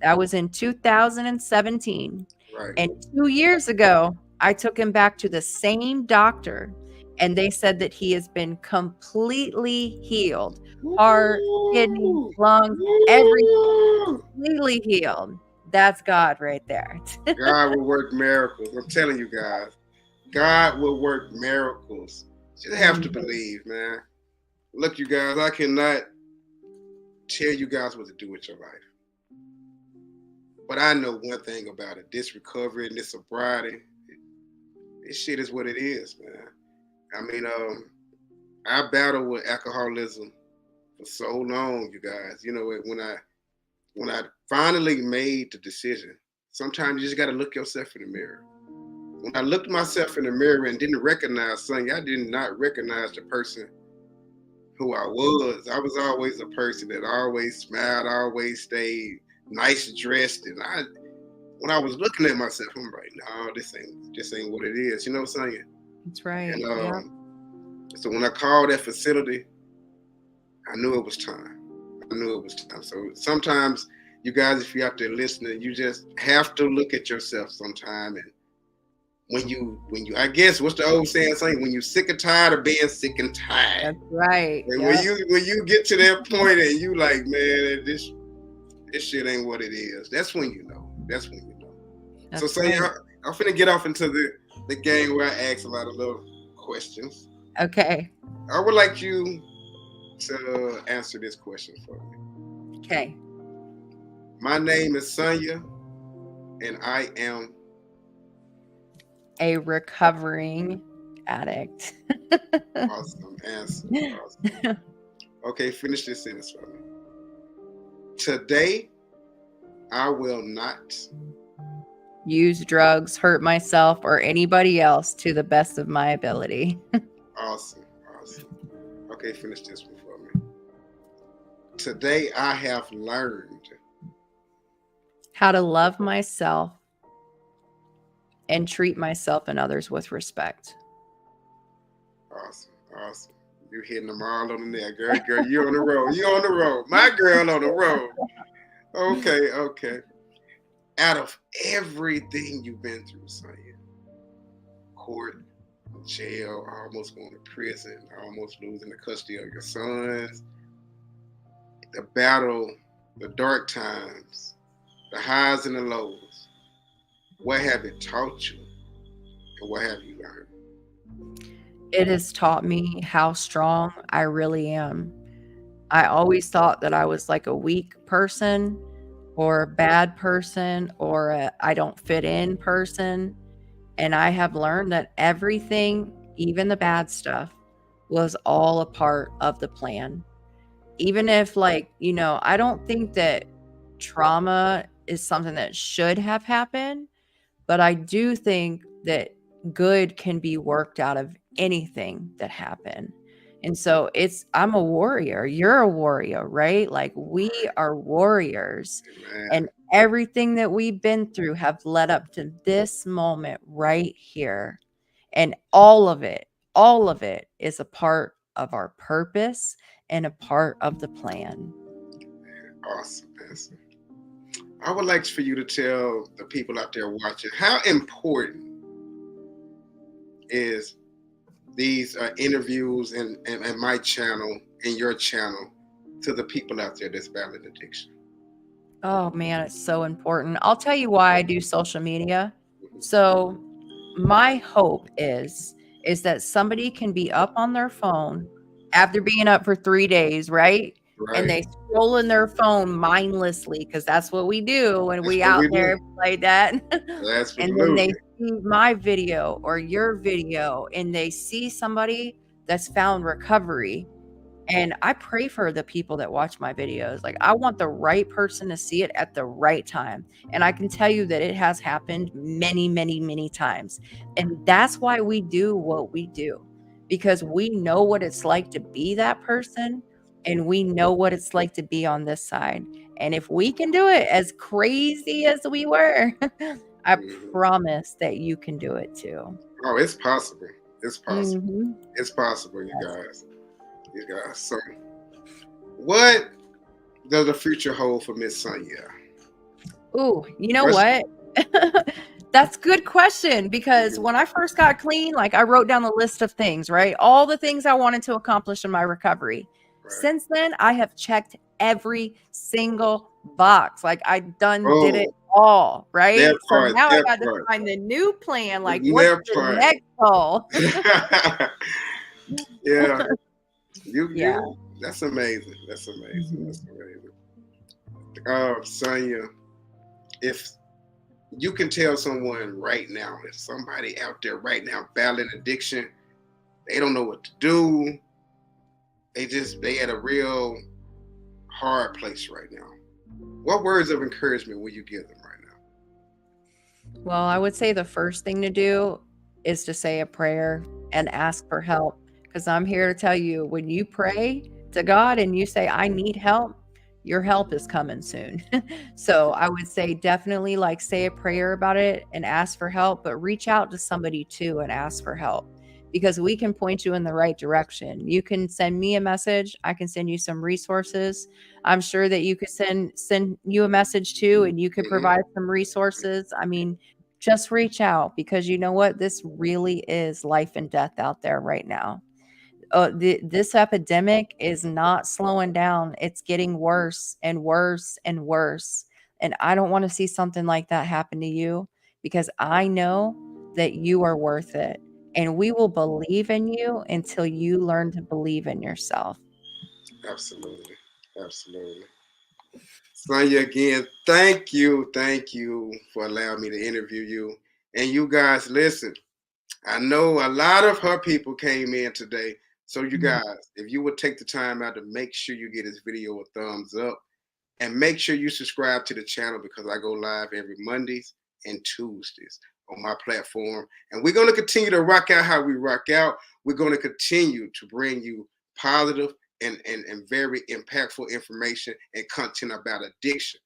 That was in 2017. Right. And 2 years ago, I took him back to the same doctor, and they said that he has been completely healed. Heart, kidney, lungs, everything completely healed. That's God right there. God will work miracles. I'm telling you guys, God will work miracles. You just have to believe, man. Look, you guys, I cannot tell you guys what to do with your life. But I know one thing about it. This recovery and this sobriety, this shit is what it is, man. I mean, I battled with alcoholism for so long, you guys. You know, when I finally made the decision, sometimes you just got to look yourself in the mirror. When I looked myself in the mirror and didn't recognize something, I did not recognize the person who I was. I was always a person that always smiled, always stayed nice dressed. And when I was looking at myself, I'm like, no, this ain't what it is. You know what I'm saying? That's right. And so when I called that facility, I knew it was time. So sometimes you guys, if you're out there listening, you just have to look at yourself sometime. And when you, I guess, what's the old saying? When you're sick and tired of being sick and tired. That's right. And when you get to that point and you like, man, this shit ain't what it is. That's when you know. So Sonya, I'm finna get off into the game where I ask a lot of little questions. Okay. I would like you to answer this question for me. Okay. My name is Sonya, and I am A recovering addict. awesome. Answer. Awesome. Okay, finish this sentence for me. Today, I will not. Use drugs, hurt myself, or anybody else to the best of my ability. Awesome. Awesome. Okay, finish this one for me. Today, I have learned. How to love myself and treat myself and others with respect. Awesome. Awesome. You're hitting them all on the neck, girl. Girl, you're on the road. You're on the road. My girl on the road. Okay, okay. Out of everything you've been through, Sonya, court, jail, almost going to prison, almost losing the custody of your sons, the battle, the dark times, the highs and the lows, what have it taught you and what have you learned? It has taught me how strong I really am. I always thought that I was like a weak person or a bad person or a I don't fit in person. And I have learned that everything, even the bad stuff, was all a part of the plan. Even if, like, I don't think that trauma is something that should have happened, but I do think that good can be worked out of anything that happened. And so I'm a warrior. You're a warrior, right? Like, we are warriors. Man, And everything that we've been through have led up to this moment right here. And all of it is a part of our purpose and a part of the plan. awesome, awesome. I would like for you to tell the people out there watching how important is these interviews and my channel and your channel to the people out there that's battling addiction. Oh man, it's so important. I'll tell you why I do social media. So my hope is that somebody can be up on their phone after being up for 3 days, right? Right. And they scroll in their phone mindlessly because that's what we do when That's we what out we there do. like that. Absolutely. And then they see my video or your video and they see somebody that's found recovery. And I pray for the people that watch my videos. Like, I want the right person to see it at the right time. And I can tell you that it has happened many, many, many times. And that's why we do what we do, because we know what it's like to be that person and we know what it's like to be on this side. And if we can do it as crazy as we were, I promise that you can do it too. Oh, it's possible. It's possible. Mhm. It's possible, you guys. You guys. So, what does the future hold for Miss Sonya? Ooh, you know what? That's a good question, because when I first got clean, like, I wrote down a list of things, right? All the things I wanted to accomplish in my recovery. Right. Since then, I have checked every single box. Like, I did it all, right? That So part, now I that got to part. find the new plan. Like, That what's the part. next goal? Yeah. Yeah. That's amazing. That's amazing. That's amazing. Sonya, if you can tell someone right now, if somebody out there right now battling addiction, they don't know what to do. They at a real hard place right now. What words of encouragement will you give them right now? Well, I would say the first thing to do is to say a prayer and ask for help. Because I'm here to tell you, when you pray to God and you say, I need help, your help is coming soon. So I would say definitely, like, say a prayer about it and ask for help, but reach out to somebody too and ask for help, because we can point you in the right direction. You can send me a message. I can send you some resources. I'm sure that you could send you a message too, and you could provide some resources. I mean, just reach out, because you know what? This really is life and death out there right now. This epidemic is not slowing down. It's getting worse and worse and worse. And I don't want to see something like that happen to you. because I know that you are worth it. And we will believe in you until you learn to believe in yourself. Absolutely. Absolutely. Sonya, again, thank you. Thank you for allowing me to interview you. And you guys, listen, I know a lot of her people came in today. So you guys, if you would take the time out to make sure you get this video a thumbs up and make sure you subscribe to the channel because I go live every Mondays and Tuesdays on my platform. And we're going to continue to rock out how we rock out. We're going to continue to bring you positive and very impactful information and content about addiction.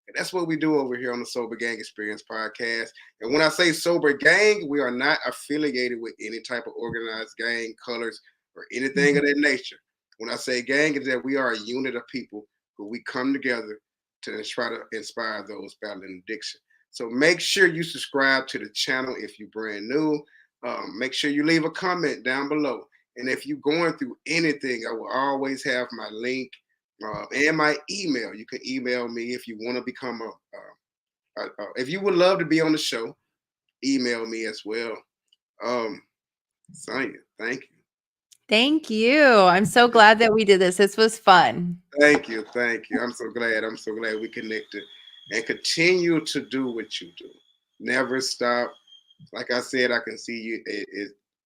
And that's what we do over here on the Sober Gang Experience podcast. And when I say Sober Gang, we are not affiliated with any type of organized gang, colors, or anything of that nature. When I say gang, is that we are a unit of people who we come together to try to inspire those battling addiction. So make sure you subscribe to the channel if you're brand new. Make sure you leave a comment down below. And if you're going through anything, I will always have my link and my email. You can email me if you want to become if you would love to be on the show, email me as well. Sonya, thank you. Thank you. I'm so glad that we did this. This was fun. Thank you. Thank you. I'm so glad we connected and continue to do what you do. Never stop. Like I said, I can see you.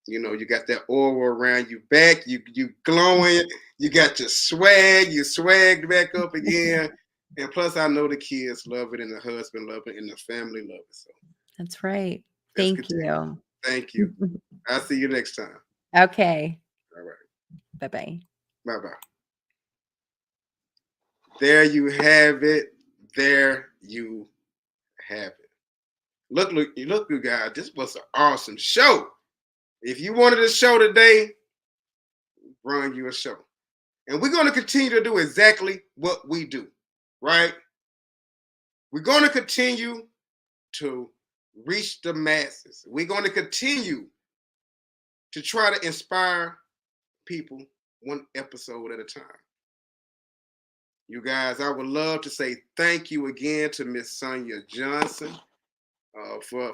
You know, you got that aura around you back. You glowing. You got your swag. You swagged back up again. And plus, I know the kids love it, and the husband love it, and the family love it. So that's right. let's Thank continue. you. Thank you. I'll see you next time. Okay. All right. Bye-bye. Bye-bye. There you have it. There you have it. Look, you guys. This was an awesome show. If you wanted a show today, run you a show. And we're going to continue to do exactly what we do, right? We're going to continue to reach the masses. We're going to continue to try to inspire people one episode at a time. You guys, I would love to say thank you again to Miss Sonya Johnson for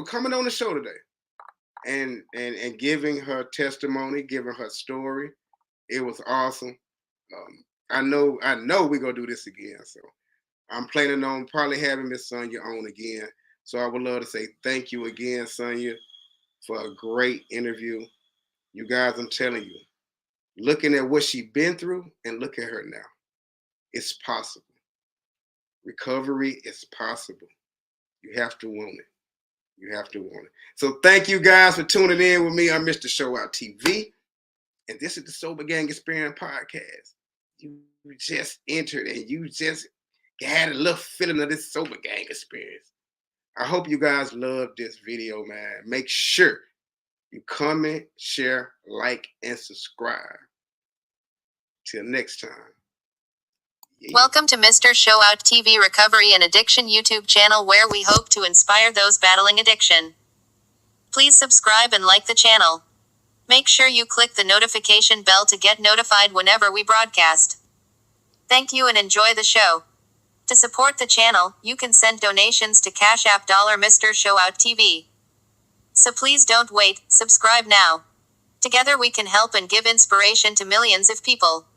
coming on the show today and giving her testimony, giving her story. It was awesome. I know we're gonna do this again. So I'm planning on probably having Miss Sonya on again. So I would love to say thank you again, Sonya, for a great interview. You guys, I'm telling you, looking at what she's been through and look at her now. It's possible. Recovery is possible. You have to want it. You have to want it. So thank you guys for tuning in with me. I'm Mr. Show Out TV. And this is the Sober Gang Experience podcast. You just entered and you just had a little feeling of this Sober Gang experience. I hope you guys love this video, man. Make sure you comment, share, like, and subscribe. Till next time. Yeah. Welcome to Mr. Show Out TV Recovery and Addiction YouTube channel, where we hope to inspire those battling addiction. Please subscribe and like the channel. Make sure you click the notification bell to get notified whenever we broadcast. Thank you and enjoy the show. To support the channel, you can send donations to Cash App $Mr. Show Out TV. So please don't wait, subscribe now. Together we can help and give inspiration to millions of people.